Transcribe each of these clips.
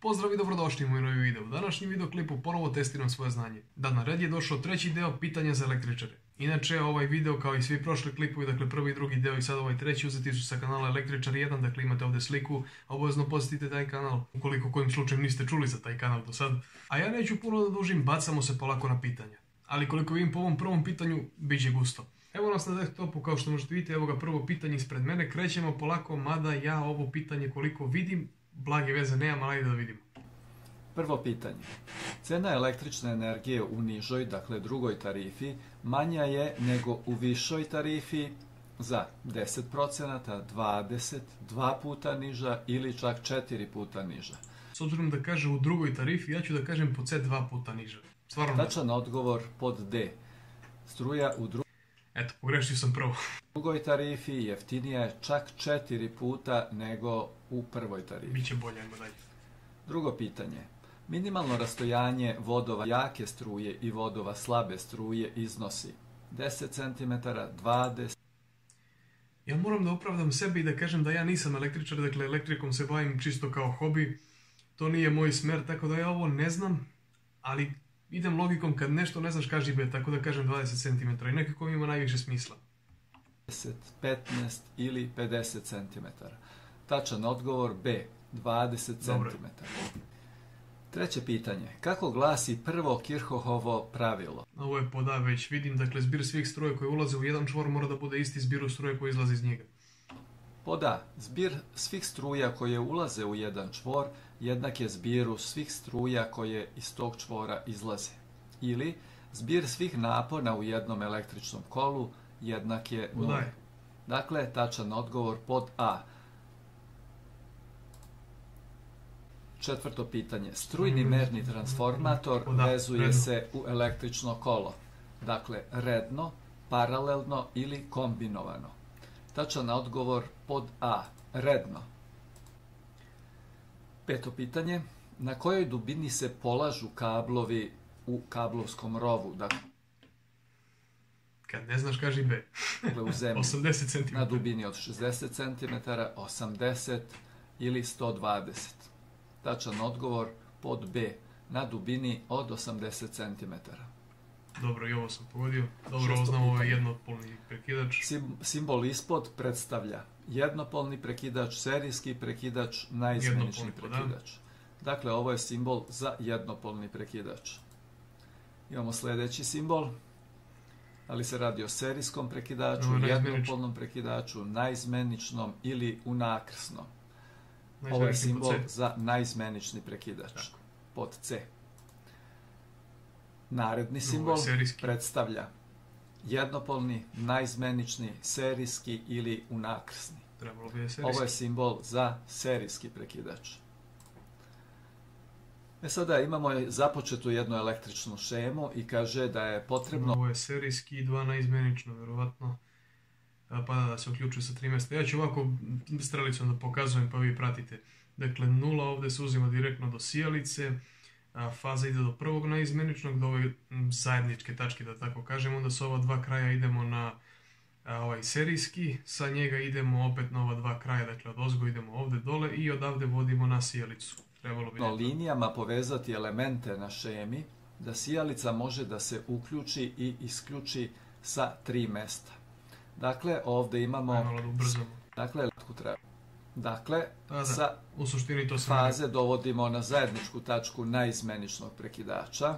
Pozdrav i dobrodošli u moj novi video. U današnjem videoklipu ponovo testiram svoje znanje. Da, na red je došao treći deo pitanja za električare. Inače, ovaj video kao i svi prošli klipovi, dakle prvi i drugi deo i sad ovaj treći, uzeti su sa kanala Električar 1, dakle imate ovdje sliku, obavezno posjetite taj kanal, ukoliko kojim slučajem niste čuli za taj kanal do sad. A ja neću puno da dužim, bacamo se polako na pitanja. Ali koliko vidim po ovom prvom pitanju, bit će gusto. Evo nas na desktopu, kao što možete vidjeti, evo ga prvo pitanje ispred mene, krećemo polako, mada ja ovo pitanje koliko vidim, blage veze nemam, ali ajde da vidimo. Prvo pitanje. Cena električne energije u nižoj, dakle drugoj tarifi, manja je nego u višoj tarifi za 10%, 20%, 2 puta niža ili čak 4 puta niža. S obzirom da kaže u drugoj tarifi, ja ću da kažem po C 2 puta niža. Stvarno Tačan odgovor pod D. Struja u Eto, pogrešio sam prvo. drugoj tarifi jeftinija je čak 4 puta nego u prvoj tarifi. Biće bolje, ajmo dalje. Drugo pitanje. Minimalno rastojanje vodova jake struje i vodova slabe struje iznosi 10 cm, 20. Ja moram da opravdam sebe i da kažem da ja nisam električar, dakle elektrikom se bavim čisto kao hobi. To nije moj smer, tako da ja ovo ne znam, ali idem logikom kad nešto ne znaš kaži B, tako da kažem 20 cm i nekako mi ima najviše smisla. 10, 15 ili 50 cm. Tačan odgovor B. 20 cm. Treće pitanje. Kako glasi prvo Kirchhoffovo pravilo? Ovo je pod A već vidim, dakle zbir svih struje koji ulaze u jedan čvor mora da bude isti zbiru struje koji izlazi iz njega. Pod A. Zbir svih struja koje ulaze u jedan čvor jednak je zbiru svih struja koje iz tog čvora izlaze. Ili zbir svih napona u jednom električnom kolu jednak je 0. Dakle, tačan odgovor pod A. Četvrto pitanje. Strujni merni transformator vezuje se u električno kolo. Dakle, redno, paralelno ili kombinovano. Tačan odgovor pod A. Redno. Peto pitanje. Na kojoj dubini se polažu kablovi u kablovskom rovu? Dakle, kad ne znaš kaži B. u zemlji. 80 cm. Na dubini od 60 cm, 80 ili 120. Tačan odgovor pod B. Na dubini od 80 cm. Dobro, i ovo sam pogodio. Dobro, ovo znam, ovo je jednopolni prekidač. Simbol ispod predstavlja jednopolni prekidač, serijski prekidač, naizmenični prekidač. Dakle, ovo je simbol za jednopolni prekidač. Imamo sljedeći simbol, ali se radi o serijskom prekidaču, jednopolnom prekidaču, naizmeničnom ili unakrsnom. Ovo je simbol za naizmenični prekidač. Pod C. Naredni simbol predstavlja jednopolni, naizmenični, serijski ili unakrsni. Ovo je simbol za serijski prekidač. Sada imamo započetu jednu električnu šemu i kaže da je potrebno... Ovo je serijski i 2 naizmenično, verovatno. Pa da se uključuje sa 3 mjesta. Ja ću ovako strelicom da pokazujem pa vi pratite. Dakle, 0 ovdje se uzima direktno do sijalice, faza ide do prvog naizmeničnog, do ove zajedničke tačke, da tako kažem, onda sa ova dva kraja idemo na ovaj serijski, sa njega idemo opet na ova dva kraja, dakle od ozgo idemo ovdje dole i odavde vodimo na sijalicu. Linijama povezati elemente na šemi, da sijalica može da se uključi i isključi sa 3 mjesta. Dakle, ovdje imamo... Dakle, sa faze dovodimo na zajedničku tačku naizmeničnog prekidača.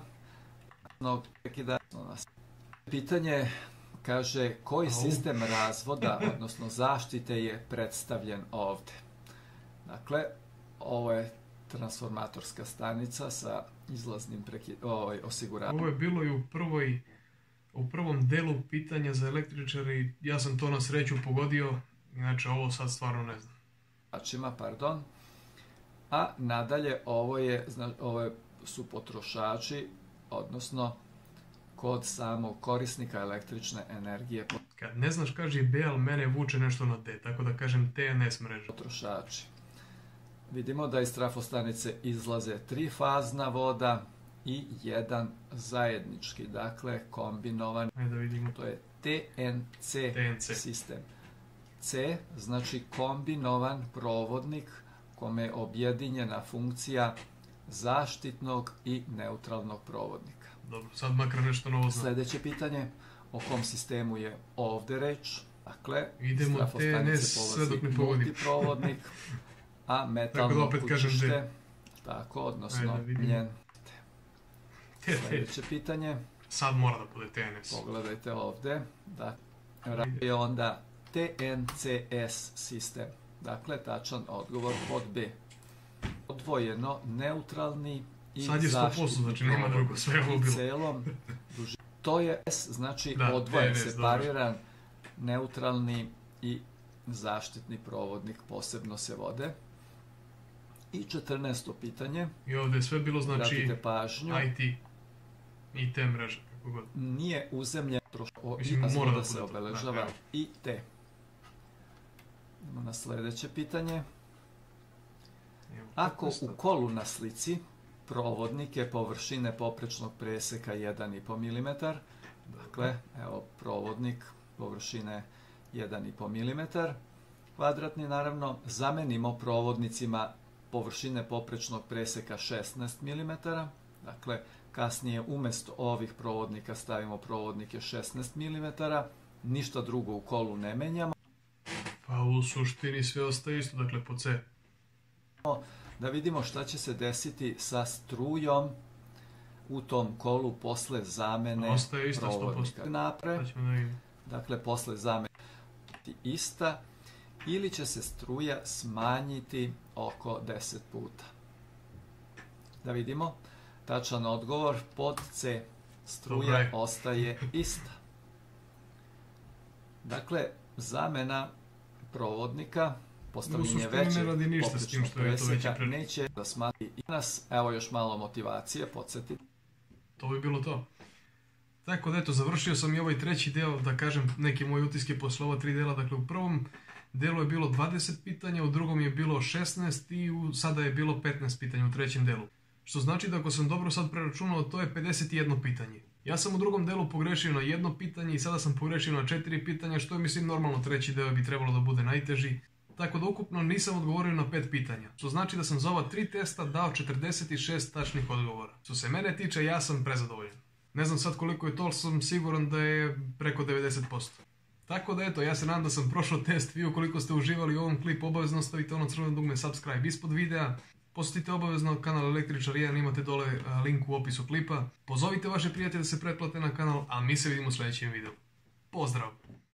Pitanje kaže koji sistem razvoda, odnosno zaštite je predstavljen ovdje. Dakle, ovo je transformatorska stanica sa izlaznim osiguranjem. Ovo je bilo i u prvom delu pitanja za električare i ja sam to na sreću pogodio, inače ovo sad stvarno ne znam. A nadalje ovo su potrošači, odnosno kod samog korisnika električne energije. Kad ne znaš kaži B, ali mene vuče nešto na D, tako da kažem TNS mreža. Potrošači. Vidimo da iz trafostanice izlaze 3 fazna voda i jedan zajednički, dakle kombinovan. Ajde da vidimo. To je TNC sistem. C znači kombinovan provodnik kome je objedinjena funkcija zaštitnog i neutralnog provodnika. Dobro, sad makar nešto novo znam. Sljedeće pitanje, o kom sistemu je ovdje reč? Dakle, idemo TNS sve dok ne pogodim. Multiprovodnik, a metalno kućište, tako, odnosno njen. Sljedeće pitanje. Sad mora da bude TNS. Pogledajte ovdje. Dakle, je onda TNCS sistem. Dakle, tačan odgovor pod B. Odvojeno, neutralni i zaštitni. Sad je 100%, znači nema drugo, sve ovo bilo. To je S, znači odvojen, separiran, neutralni i zaštitni provodnik posebno se vode. I 14. pitanje. I ovdje je sve bilo, znači, IT i te mreže, kako god. Nije uzemljen troško da se obeležava IT. Idemo na sljedeće pitanje. Ako u kolu na slici provodnik je površine poprečnog preseka 1,5 mm, dakle, evo provodnik površine 1,5 mm, kvadratni naravno, zamenimo provodnicima površine poprečnog preseka 16 mm, dakle, kasnije umjesto ovih provodnika stavimo provodnike 16 mm, ništa drugo u kolu ne menjamo. Pa u suštini sve ostaje isto, dakle po C. Da vidimo šta će se desiti sa strujom u tom kolu posle zamene provodnika. Napre, dakle posle zamene ista, ili će se struja smanjiti oko 10 puta. Da vidimo, tačan odgovor pod C. Struja ostaje ista. Dakle, zamena provodnika, postavljenje veće poprečnog preseka neće da smanji i nas. Evo još malo motivacije, podsjetiti. To bi bilo to. Tako da eto, završio sam i ovaj treći deo, da kažem neke moje utiske posle ova 3 dela. Dakle, u prvom delu je bilo 20 pitanja, u drugom je bilo 16 i sada je bilo 15 pitanja u trećem delu. Što znači da ako sam dobro sad preračunao, to je 51 pitanje. Ja sam u drugom delu pogrešio na 1 pitanje i sada sam pogrešio na 4 pitanja, što je mislim normalno, treći deo bi trebalo da bude najteži. Tako da ukupno nisam odgovorio na 5 pitanja. Što znači da sam za ova 3 testa dao 46 tačnih odgovora. Što se mene tiče, ja sam prezadovoljan. Ne znam sad koliko je to, ali sam siguran da je preko 90%. Tako da eto, ja se nadam da sam prošao test. Vi ukoliko ste uživali u ovom klipu, obavezno stavite ono crveno dugme subscribe ispod videa. Posjetite obavezno kanal Električar 1, imate dole link u opisu klipa. Pozovite vaše prijatelje da se pretplate na kanal, a mi se vidimo u sljedećem videu. Pozdrav!